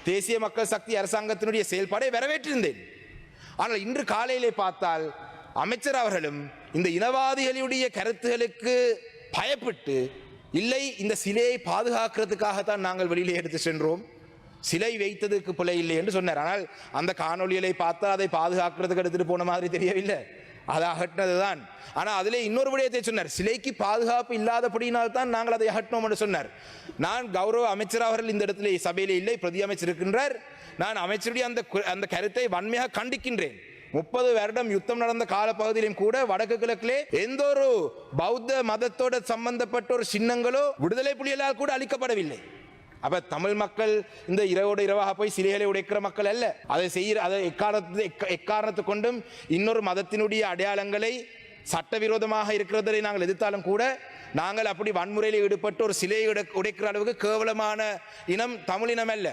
தேசிய மக்கள் சக்தி அரசாங்கத்தினுடைய செயல்பாடை வரவேற்றிருந்தேன். ஆனால் இன்று காலையிலே பார்த்தால் அமைச்சர் அவர்களும் இந்த இனவாதிகளுடைய கருத்துகளுக்கு பயப்பட்டு, இல்லை இந்த சிலையை பாதுகாக்கிறதுக்காகத்தான் நாங்கள் வெளியிலே எடுத்து சென்றோம், சிலை வைத்ததுக்கு பிழை இல்லை என்று சொன்னார். ஆனால் அந்த காணொலிகளை பார்த்தால் அதை பாதுகாக்கிறதுக்கு எடுத்துட்டு போன மாதிரி தெரியவில்லை, அதை அகற்றினதுதான். ஆனால் அதிலே இன்னொரு விடயத்தை சொன்னார், சிலைக்கு பாதுகாப்பு இல்லாதபடியினால்தான் நாங்கள் அதை அகற்றினோம் என்று சொன்னார். நான் கௌரவ அமைச்சர் அவர்கள் இந்த இடத்துல சபையிலே இல்லை, பிரதி அமைச்சர் இருக்கின்றார். நான் அமைச்சருடைய அந்த கருத்தை வன்மையாக கண்டிக்கின்றேன். 30 வருடம் யுத்தம் நடந்த காலப்பகுதியிலும் கூட வடக்கு கிழக்கிலே எந்த ஒரு பௌத்த மதத்தோட சம்பந்தப்பட்ட ஒரு சின்னங்களோ விடுதலை புலிகளால் கூட அளிக்கப்படவில்லை. அப்ப தமிழ் மக்கள் இந்த இரவோடு இரவாக போய் சிலைகளை உடைக்கிற மக்கள் அல்ல. அதை செய்கிற அதை எக்காரணத்தை கொண்டும் இன்னொரு மதத்தினுடைய அடையாளங்களை சட்டவிரோதமாக இருக்கிறதை நாங்கள் எதிர்த்தாலும் கூட நாங்கள் அப்படி வன்முறையில் ஈடுபட்டு ஒரு சிலையை உடைக்கிற அளவுக்கு கேவலமான இனம் தமிழ் இனம் அல்ல.